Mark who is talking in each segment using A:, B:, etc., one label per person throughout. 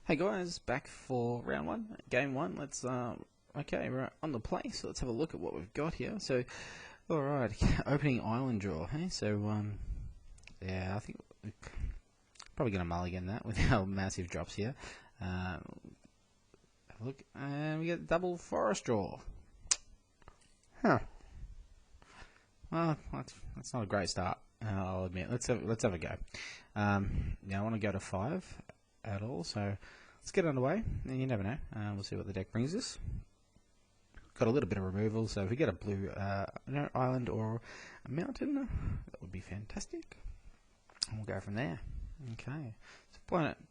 A: Hey guys, back for round one, game one. Okay, we're on the play, so let's have a look at what we've got here. So, alright, opening island draw, hey? So, yeah, I think we're probably going to mulligan that with our massive drops here. Have a look, and we get double forest draw. Huh. Well, that's not a great start, I'll admit. Let's have a go. Now I want to go to 5 at all, so let's get underway, and you never know. We'll see what the deck brings us. Got a little bit of removal, so if we get a blue island or a mountain, that would be fantastic. And we'll go from there. Okay, so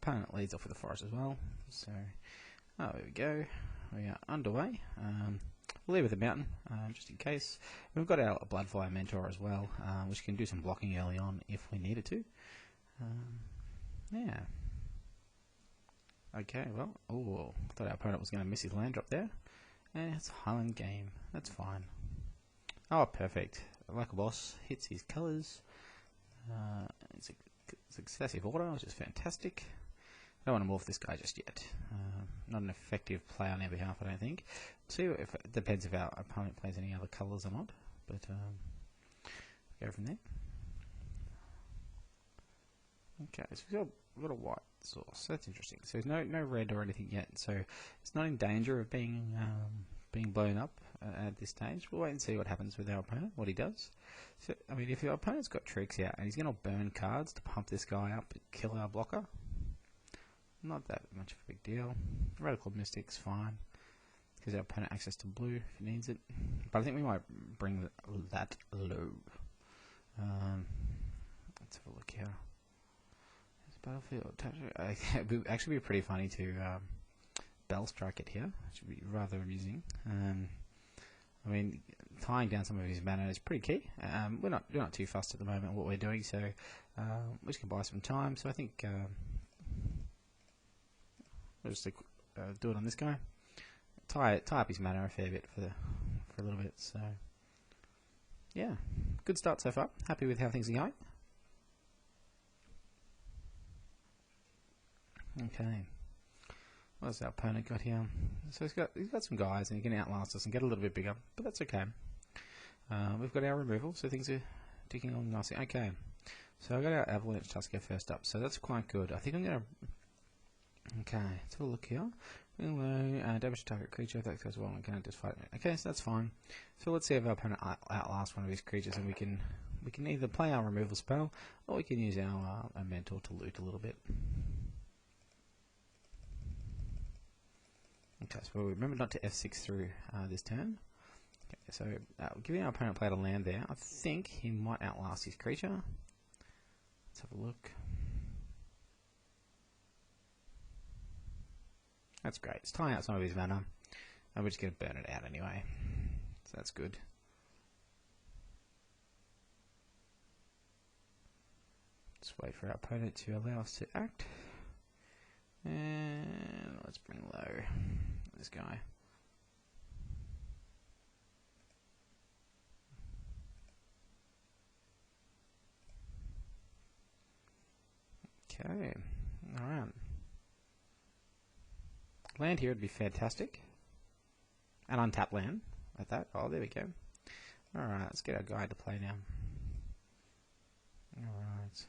A: opponent leads off with the forest as well. So, there we go. We are underway. We'll leave with the mountain, just in case. And we've got our Bloodfire Mentor as well, which can do some blocking early on if we needed to. Yeah. Okay, well, I thought our opponent was going to miss his land drop there. And it's a Highland game. That's fine. Oh, perfect. Like a boss, hits his colours. It's a successive order, which is fantastic. I don't want to morph this guy just yet. Not an effective play on our behalf, I don't think. See if it depends if our opponent plays any other colours or not. But go from there. Okay, so we've got a white source. That's interesting. So there's no red or anything yet. So it's not in danger of being blown up at this stage. We'll wait and see what happens with our opponent, what he does. So I mean, if your opponent's got tricks here and he's going to burn cards to pump this guy up, kill our blocker, not that much of a big deal. Radical Mystic's fine. Gives our opponent access to blue if he needs it. But I think we might bring that low. Let's have a look here. Battlefield. It would actually be pretty funny to Bell Strike it here. It should be rather amusing. I mean, tying down some of his mana is pretty key. We're not too fussed at the moment what we're doing, so we just can buy some time. So I think we'll just do it on this guy. Tie up his mana a fair bit for a little bit. So yeah, good start so far. Happy with how things are going. Okay, what's our opponent got here? So he's got some guys, and he can outlast us and get a little bit bigger, but that's okay. We've got our removal, so things are ticking along nicely. Okay, so I've got our Avalanche Tusker first up, so that's quite good. I think I'm gonna. Okay, let's have a look here. Damage to target creature. If that goes well, we can just fight it. Okay, so that's fine. So let's see if our opponent outlasts one of his creatures, and we can either play our removal spell, or we can use our mentor to loot a little bit. Okay, so remember not to F6 through this turn. Okay, so giving our opponent play a land there, I think he might outlast his creature. Let's have a look. That's great. It's tying out some of his mana, and we're just going to burn it out anyway. So that's good. Just wait for our opponent to allow us to act. And let's bring low this guy. Okay, alright. Land here would be fantastic. An untapped land at that. Oh, there we go. Alright, let's get our guy to play now. Alright.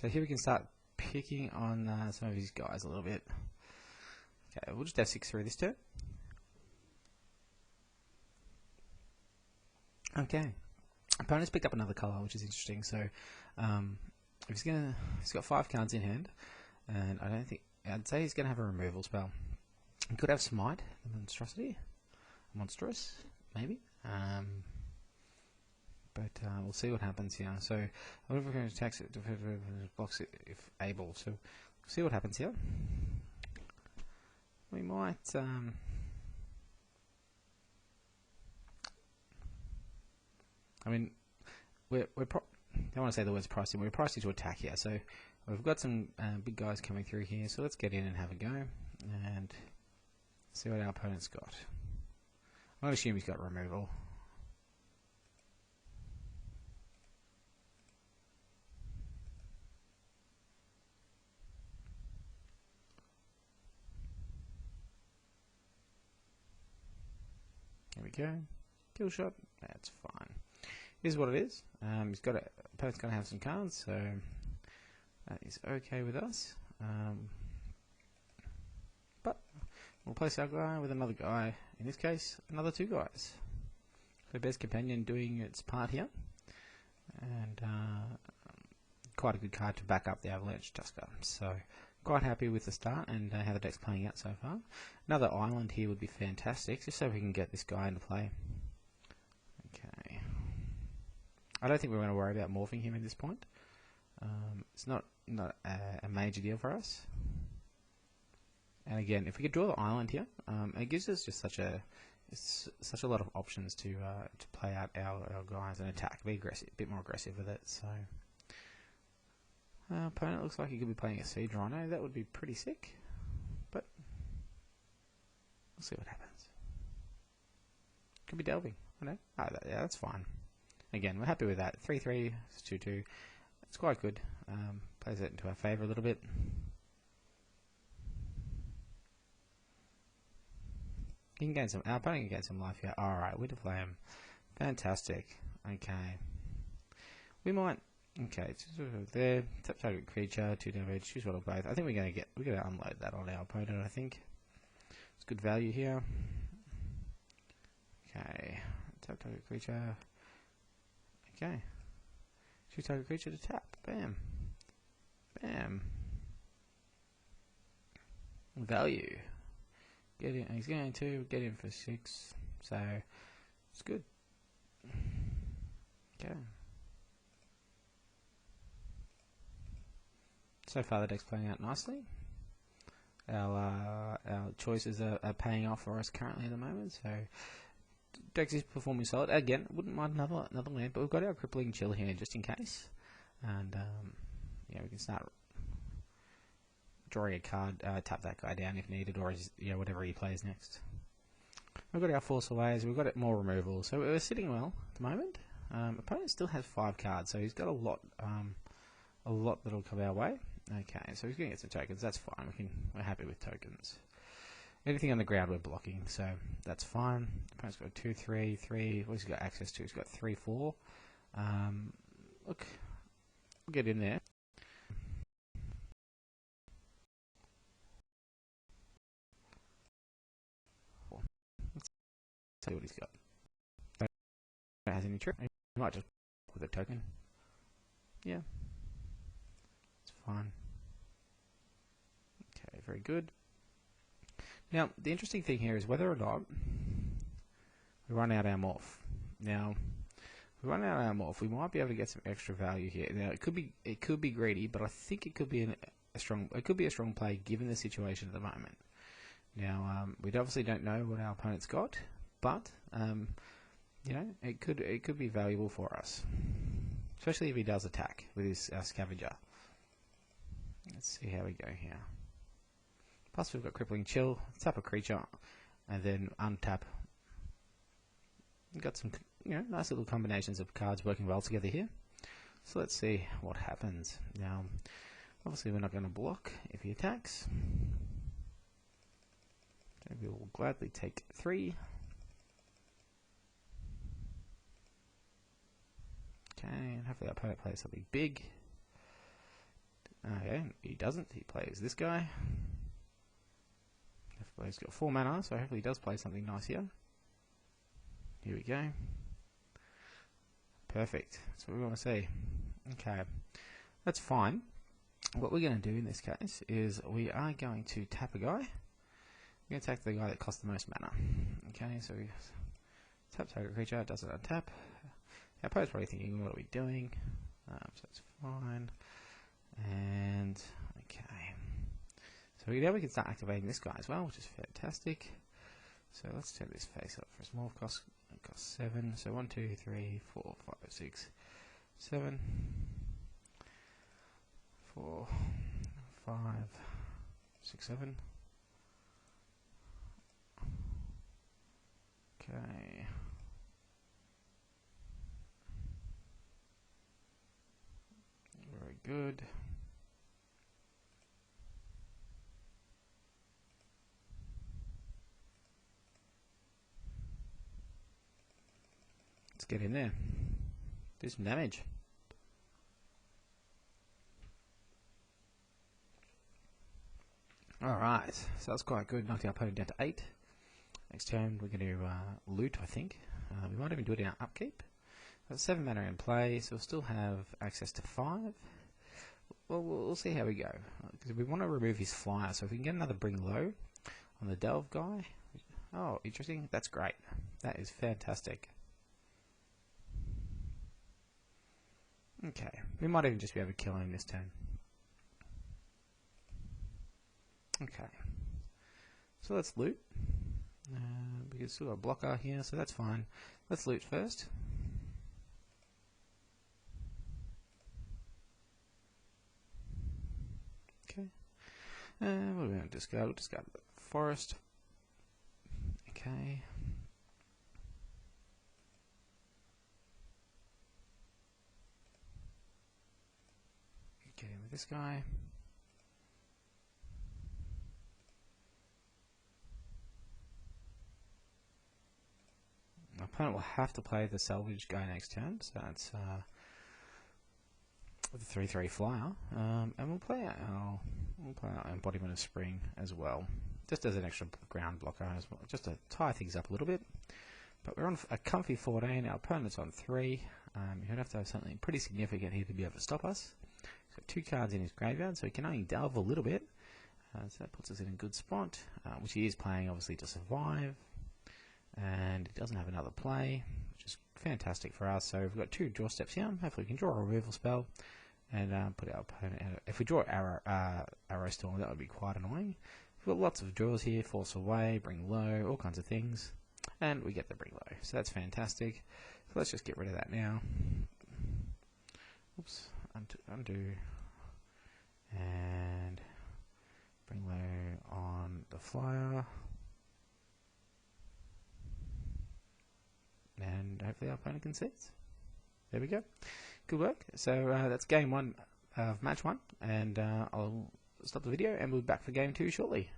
A: So here we can start picking on some of these guys a little bit. Okay, we'll just F6 through this turn. Okay, opponent's picked up another colour, which is interesting. So if he's got 5 cards in hand, and I'd say he's gonna have a removal spell. He could have Smite, monstrous, maybe. But we'll see what happens here. So I'm going to attack it, blocks it if able. So we'll see what happens here. We might. I mean, I don't want to say the words pricing. We're pricing to attack here. So we've got some big guys coming through here. So let's get in and have a go and see what our opponent's got. I'm going to assume he's got removal. go. Kill shot. That's fine. Here's what it is. He's got opponent's going to have some cards, so that is okay with us. But we'll place our guy with another guy. In this case, another 2 guys. So best companion doing its part here, and quite a good card to back up the Avalanche Tusker. So quite happy with the start and how the deck's playing out so far. Another island here would be fantastic, just so we can get this guy into play. Okay. I don't think we're going to worry about morphing him at this point. It's not a major deal for us. And again, if we could draw the island here, it gives us just such a lot of options to play out our guys and attack, be aggressive, a bit more aggressive with it. So, opponent looks like he could be playing a Siege Rhino. That would be pretty sick, but we'll see what happens. Could be delving. I know. Oh, yeah, that's fine. Again, we're happy with that. 3/3, 2/2. It's quite good. Plays it into our favour a little bit. He can gain some. Our opponent can gain some life here. Alright, we deflay him. Fantastic. Okay. We might. Okay, there. Tap target creature, 2 damage, choose one or both. I think we're gonna unload that on our opponent, I think. It's good value here. Okay. Tap target creature. Okay. Choose target creature to tap. Bam. Bam. Value. Get in. He's going to get in for 6, so it's good. Okay. So far, the deck's playing out nicely. Our choices are paying off for us currently at the moment. So deck is performing solid. Again, wouldn't mind another land, but we've got our crippling chill here just in case, and yeah, we can start drawing a card, tap that guy down if needed, or whatever he plays next. We've got our Force Aways, we've got more removal, so we're sitting well at the moment. Opponent still has 5 cards, so he's got a lot that'll come our way. Okay, so he's going to get some tokens. That's fine. We're happy with tokens. Anything on the ground we're blocking, so that's fine. Opponent's got 2, 3, 3. What's he got access to? He's got 3, 4. Look, we'll get in there. See what he's got. Don't has any trip. He might just with a token. Yeah, it's fine. Okay, very good. Now the interesting thing here is whether or not we run out our morph. Now, if we run out our morph, we might be able to get some extra value here. Now it could be greedy, but I think it could be a strong play given the situation at the moment. Now we obviously don't know what our opponent's got. But it could be valuable for us, especially if he does attack with his scavenger. Let's see how we go here. Plus we've got crippling chill, tap a creature, and then untap. We've got some nice little combinations of cards working well together here. So let's see what happens. Now, obviously we're not going to block if he attacks. So we will gladly take 3. Okay, and hopefully our opponent plays something big. Okay, he doesn't. He plays this guy. He's got 4 mana, so hopefully he does play something nice here. Here we go. Perfect. That's what we want to see. Okay, that's fine. What we're going to do in this case is we are going to tap a guy. We're going to attack the guy that costs the most mana. Okay, so we tap target creature, it doesn't untap. Our opponent's probably thinking, what are we doing? So that's fine. And, okay. So now we can start activating this guy as well, which is fantastic. So let's turn this face up for a small cost. It costs 7. So 1, 2, 3, 4, 5, 6, 7. 4, 5, 6, 7. Okay. Very good. Let's get in there. Do some damage. Alright, so that's quite good. Knocked our opponent down to 8. Next turn we're going to loot, I think. We might even do it in our upkeep. Got 7 mana in play, so we'll still have access to 5. Well, we'll see how we go. Because we want to remove his flyer, so if we can get another Bring Low on the Delve guy. Oh, interesting. That's great. That is fantastic. Okay, we might even just be able to kill him this turn. Okay, so let's loot. We can still got a blocker here, so that's fine. Let's loot first. Okay, what are we going to discard? We'll discard the forest. Okay. Get in with this guy. My opponent will have to play the salvage guy next turn, so that's with the 3/3 flyer, and we'll play our embodiment of spring as well, just as an extra ground blocker as well, just to tie things up a little bit. But we're on a comfy 14. Our opponent's on 3. You're gonna have to have something pretty significant here to be able to stop us. He's got 2 cards in his graveyard, so he can only delve a little bit. So that puts us in a good spot, which he is playing obviously to survive. And he doesn't have another play, which is fantastic for us. So we've got 2 draw steps here. Hopefully we can draw a removal spell and put our opponent out. If we draw Arrow Storm, that would be quite annoying. We've got lots of draws here: Force Away, Bring Low, all kinds of things. And we get the Bring Low, so that's fantastic. So let's just get rid of that now. Oops, undo. And Bring Low on the flyer. And hopefully our opponent concedes. There we go. Good work. So that's game 1 of match 1, and I'll stop the video and we'll be back for game 2 shortly.